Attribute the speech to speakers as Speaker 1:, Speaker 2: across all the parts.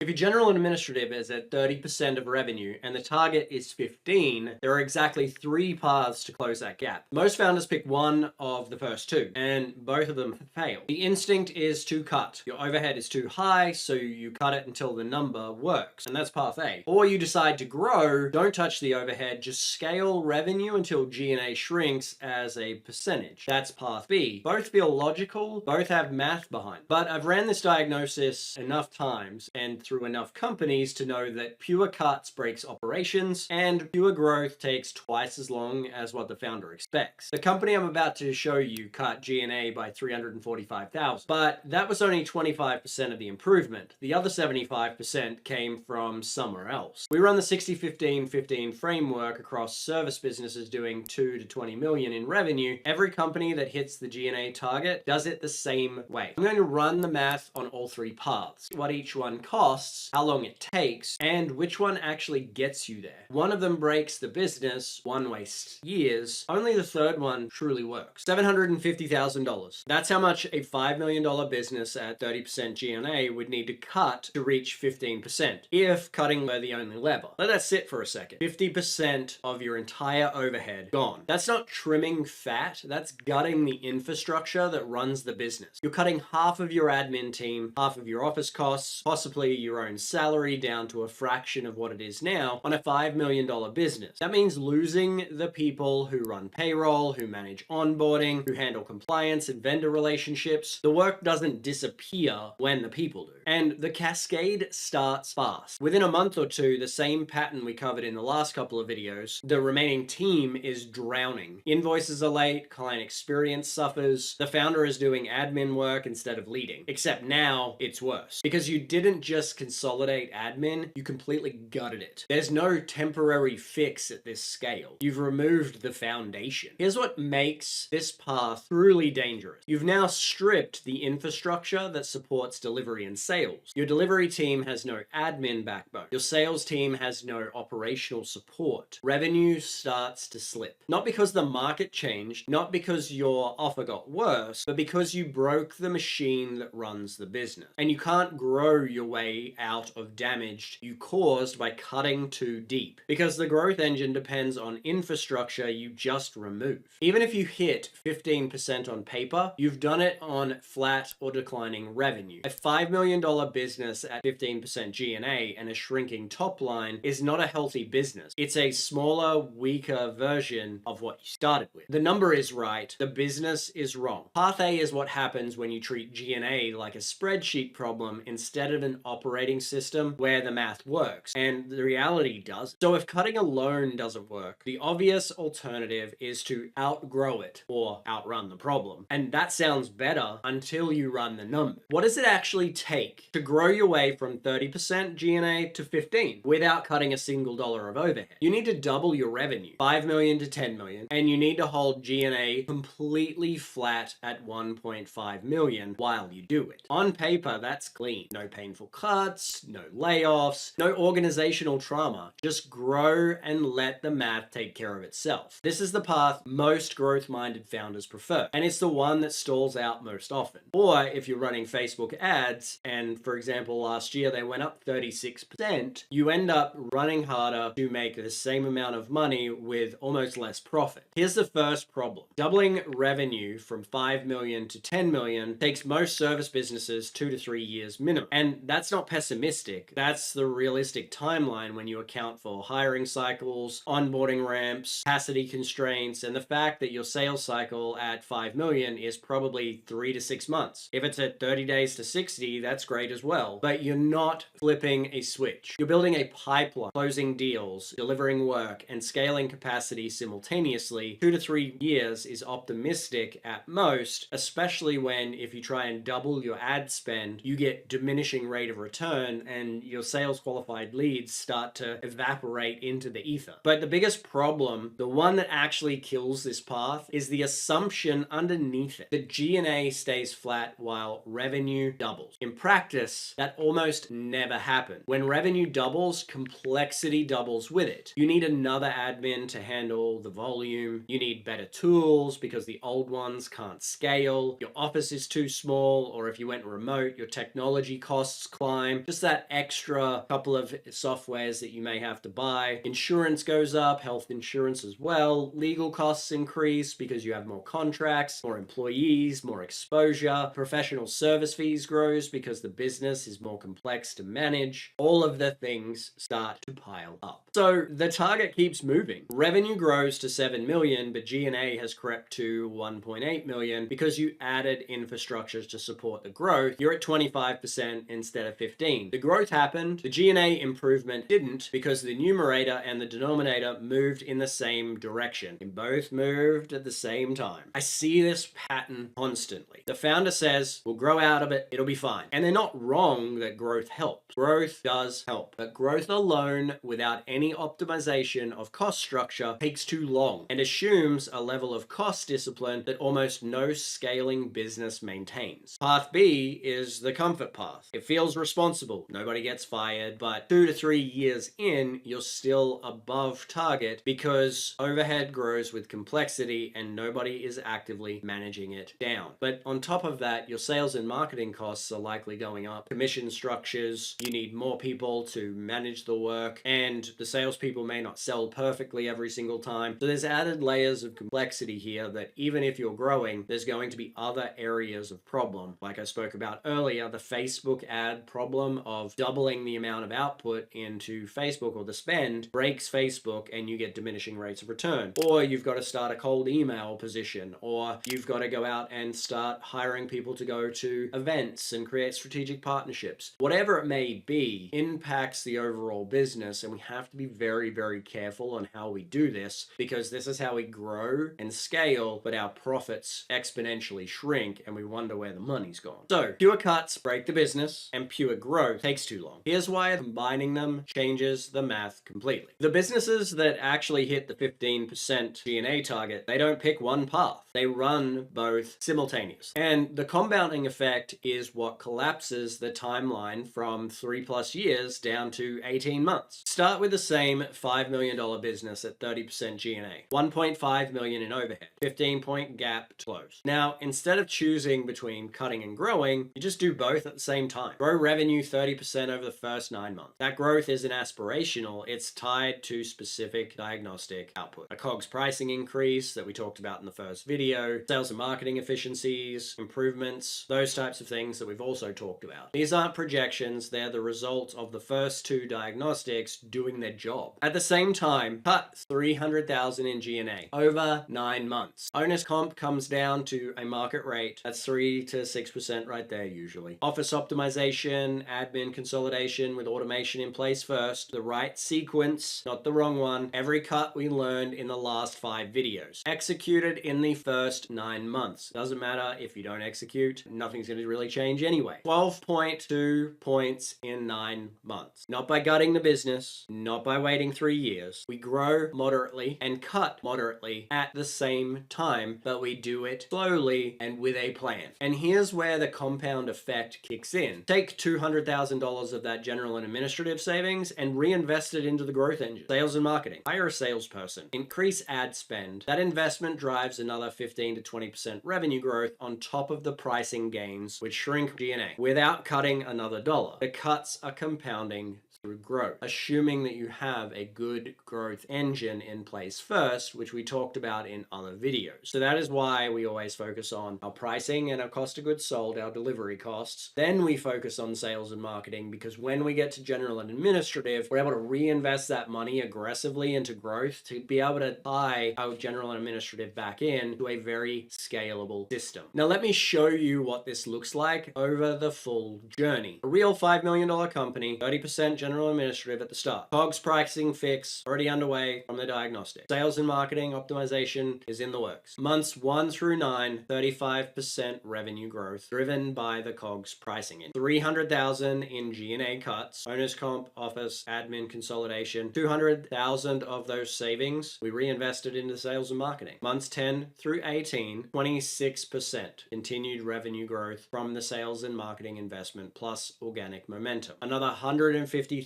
Speaker 1: If your general and administrative is at 30% of revenue and the target is 15, there are exactly 3 paths to close that gap. Most founders pick one of the first 2, and both of them fail. The instinct is to cut. Your overhead is too high, so you cut it until the number works, and that's path A. Or you decide to grow, don't touch the overhead, just scale revenue until G&A shrinks as a percentage. That's path B. Both feel logical, both have math behind. But I've ran this diagnosis enough times and through enough companies to know that pure cuts breaks operations and pure growth takes twice as long as what the founder expects. The company I'm about to show you cut G&A by $345,000, but that was only 25% of the improvement. The other 75% came from somewhere else. We run the 60-15-15 framework across service businesses doing 2 to 20 million in revenue. Every company that hits the G&A target does it the same way. I'm going to run the math on all 3 paths, what each one costs, how long it takes, and which one actually gets you there. One of them breaks the business, one wastes years, only the third one truly works. $750,000. That's how much a $5 million business at 30% G&A would need to cut to reach 15%, if cutting were the only lever. Let that sit for a second. 50% of your entire overhead gone. That's not trimming fat, that's gutting the infrastructure that runs the business. You're cutting half of your admin team, half of your office costs, possibly your own salary down to a fraction of what it is now on a $5 million business. That means losing the people who run payroll, who manage onboarding, who handle compliance and vendor relationships. The work doesn't disappear when the people do. And the cascade starts fast. Within a month or 2, the same pattern we covered in the last couple of videos, the remaining team is drowning. Invoices are late, client experience suffers, the founder is doing admin work instead of leading. Except now it's worse. Because you didn't just consolidate admin, you completely gutted it. There's no temporary fix at this scale. You've removed the foundation. Here's what makes this path truly dangerous. You've now stripped the infrastructure that supports delivery and sales. Your delivery team has no admin backbone. Your sales team has no operational support. Revenue starts to slip. Not because the market changed, not because your offer got worse, but because you broke the machine that runs the business. And you can't grow your way out of damage you caused by cutting too deep, because the growth engine depends on infrastructure you just removed. Even if you hit 15% on paper, you've done it on flat or declining revenue. A $5 million business at 15% G&A and a shrinking top line is not a healthy business. It's a smaller, weaker version of what you started with. The number is right, the business is wrong. Path A is what happens when you treat G&A like a spreadsheet problem instead of an operating system where the math works, and the reality does. So if cutting alone doesn't work, the obvious alternative is to outgrow it or outrun the problem. And that sounds better until you run the number. What does it actually take to grow your way from 30% G&A to 15 without cutting a single dollar of overhead? You need to double your revenue, 5 million to 10 million, and you need to hold G&A completely flat at 1.5 million while you do it. On paper, that's clean. No painful cuts, no layoffs, no organizational trauma. Just grow and let the math take care of itself. This is the path most growth-minded founders prefer, and it's the one that stalls out most often. Or if you're running Facebook ads, and for example, last year they went up 36%, you end up running harder to make the same amount of money with almost less profit. Here's the first problem. Doubling revenue from 5 million to 10 million takes most service businesses 2 to 3 years minimum. And that's not pessimistic. That's the realistic timeline when you account for hiring cycles, onboarding ramps, capacity constraints, and the fact that your sales cycle at 5 million is probably 3 to 6 months. If it's at 30 days to 60, that's great as well. But you're not flipping a switch. You're building a pipeline, closing deals, delivering work, and scaling capacity simultaneously. 2 to 3 years is optimistic at most, especially when if you try and double your ad spend, you get diminishing rate of return and your sales qualified leads start to evaporate into the ether. But the biggest problem, the one that actually kills this path, is the assumption underneath it that G&A stays flat while revenue doubles. In practice, that almost never happens. When revenue doubles, complexity doubles with it. You need another admin to handle the volume. You need better tools because the old ones can't scale. Your office is too small, or if you went remote, your technology costs climb. time. Just that extra couple of softwares that you may have to buy. Insurance goes up, health insurance as well. Legal costs increase because you have more contracts, more employees, more exposure. Professional service fees grows because the business is more complex to manage. All of the things start to pile up. So the target keeps moving. Revenue grows to 7 million, but G&A has crept to 1.8 million because you added infrastructures to support the growth. You're at 25% instead of 15. The growth happened. The G&A improvement didn't because the numerator and the denominator moved in the same direction. They both moved at the same time. I see this pattern constantly. The founder says, we'll grow out of it, it'll be fine. And they're not wrong that growth helps. Growth does help, but growth alone without any optimization of cost structure takes too long and assumes a level of cost discipline that almost no scaling business maintains. Path B is the comfort path. It feels responsible. Nobody gets fired, but 2 to 3 years in, you're still above target because overhead grows with complexity and nobody is actively managing it down. But on top of that, your sales and marketing costs are likely going up. Commission structures, you need more people to manage the work, and the salespeople may not sell perfectly every single time. So there's added layers of complexity here that even if you're growing, there's going to be other areas of problem. Like I spoke about earlier, the Facebook ad problem of doubling the amount of output into Facebook or the spend breaks Facebook and you get diminishing rates of return. Or you've got to start a cold email position, or you've got to go out and start hiring people to go to events and create strategic partnerships. Whatever it may be impacts the overall business, and we have to be very, very careful on how we do this because this is how we grow and scale, but our profits exponentially shrink and we wonder where the money's gone. So pure cuts break the business and pure growth takes too long. Here's why combining them changes the math completely. The businesses that actually hit the 15% G&A target, they don't pick one path. They run both simultaneously. And the compounding effect is what collapses the timeline from 3+ years down to 18 months. Start with the same $5 million business at 30% G&A, 1.5 million in overhead, 15-point gap to close. Now, instead of choosing between cutting and growing, you just do both at the same time. Grow revenue 30% over the first 9 months. That growth isn't aspirational, it's tied to specific diagnostic output. A COGS pricing increase that we talked about in the first video, sales and marketing efficiencies, improvements, those types of things that we've also talked about. These aren't projections, they're the result of the first two diagnostics doing their job. At the same time, cut $300,000 in G&A over 9 months. Owner's comp comes down to a market rate. That's 3 to 6% right there usually. Office optimization, admin consolidation with automation in place first. The right sequence, not the wrong one. Every cut we learned in the last 5 videos. Executed in the first 9 months. Doesn't matter if you don't execute, nothing's going to really change anyway. 12.2 points in 9 months. Not by gutting the business, not by waiting 3 years. We grow moderately and cut moderately at the same time, but we do it slowly and with a plan. And here's where the compound effect kicks in. Take $200,000 of that general and administrative savings and reinvest it into the growth engine. Sales and marketing. Hire a salesperson. Increase ad spend. That investment drives another 15 to 20% revenue growth on top of the pricing gains, which shrink G&A without cutting another dollar. The cuts are compounding through growth, assuming that you have a good growth engine in place first, which we talked about in other videos. So that is why we always focus on our pricing and our cost of goods sold, our delivery costs. Then we focus on sales and marketing, because when we get to general and administrative, we're able to reinvest that money aggressively into growth to be able to tie our general and administrative back in to a very scalable system. Now let me show you what this looks like over the full journey. A real $5 million company, 30% general administrative at the start. COGS pricing fix already underway from the diagnostic. Sales and marketing optimization is in the works. Months 1 through 9, 35% revenue growth driven by the COGS pricing. In $300,000 in G&A cuts, owner's comp, office, admin consolidation, $200,000 of those savings we reinvested into sales and marketing. Months 10 through 18, 26% continued revenue growth from the sales and marketing investment plus organic momentum. Another $150,000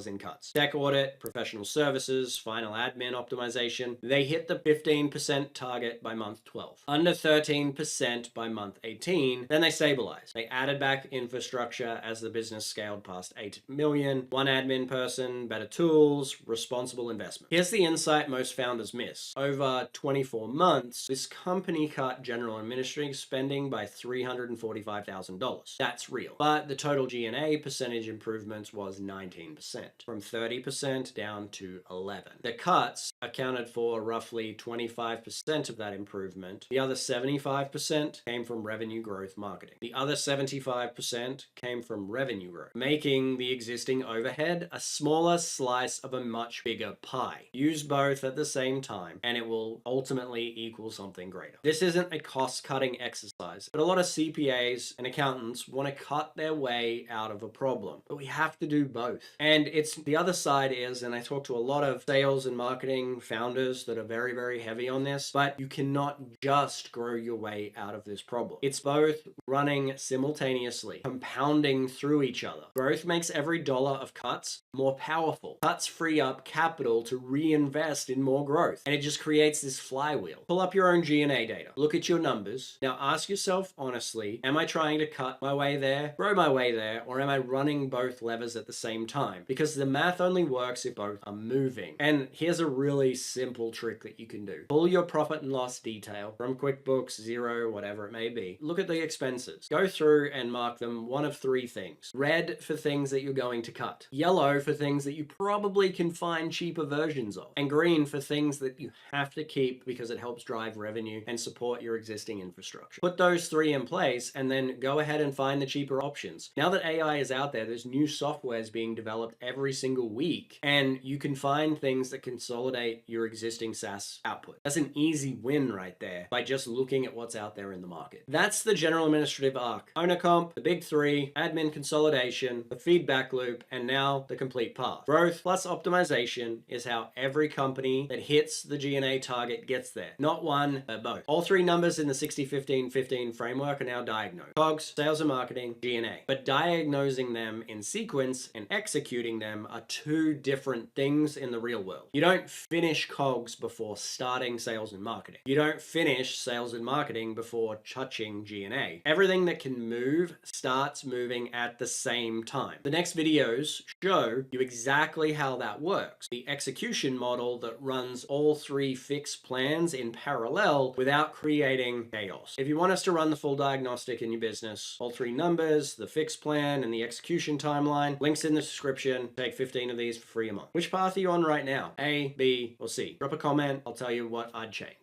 Speaker 1: in cuts. Tech audit, professional services, final admin optimization. They hit the 15% target by month 12. Under 13% by month 18, then they stabilized. They added back infrastructure as as the business scaled past 8 million. One admin person, better tools, responsible investment. Here's the insight most founders miss. Over 24 months, this company cut general administrative spending by $345,000. That's real. But the total G&A percentage improvements was 19%, from 30% down to 11. The cuts accounted for roughly 25% of that improvement. The other 75% came from revenue growth marketing. The other 75% came from revenue growth, making the existing overhead a smaller slice of a much bigger pie. Use both at the same time, and it will ultimately equal something greater. This isn't a cost-cutting exercise, but a lot of CPAs and accountants want to cut their way out of a problem. But we have to do both. And it's the other side is, and I talk to a lot of sales and marketing founders that are very, very heavy on this, but you cannot just grow your way out of this problem. It's both running simultaneously, compounding through each other. Growth makes every dollar of cuts more powerful. Cuts free up capital to reinvest in more growth. And it just creates this flywheel. Pull up your own G&A data. Look at your numbers. Now ask yourself honestly, am I trying to cut my way there, grow my way there, or am I running both levers at the same time? Because the math only works if both are moving. And here's a really simple trick that you can do. Pull your profit and loss detail from QuickBooks, Xero, whatever it may be. Look at the expenses. Go through and mark them one of three things. Red for things that you're going to cut. Yellow for things that you probably can find cheaper versions of. And green for things that you have to keep because it helps drive revenue and support your existing infrastructure. Put those three in place and then go ahead and find the cheaper options. Now that AI is out there's new softwares being developed every single week, and you can find things that consolidate your existing SaaS output. That's an easy win right there by just looking at what's out there in the market. That's the general administrative arc. Owner comp, the big three, admin consolidation, the feedback loop, and now the complete path. Growth plus optimization is how every company that hits the G&A target gets there. Not one, but both. All three numbers in the 60-15-15 framework are now diagnosed. COGS, sales and marketing, G&A. But diagnosing them in sequence and executing them are two different things in the real world. You don't finish COGS before starting sales and marketing. You don't finish sales and marketing before touching G&A. Everything that can move starts moving at the same time. The next videos show you exactly how that works. The execution model that runs all three fixed plans in parallel without creating chaos. If you want us to run the full diagnostic in your business, all three numbers, the fixed plan, and the execution timeline, links in the description. Take 15 of these for free a month. Which path are you on right now? A, B, or C? Drop a comment. I'll tell you what I'd change.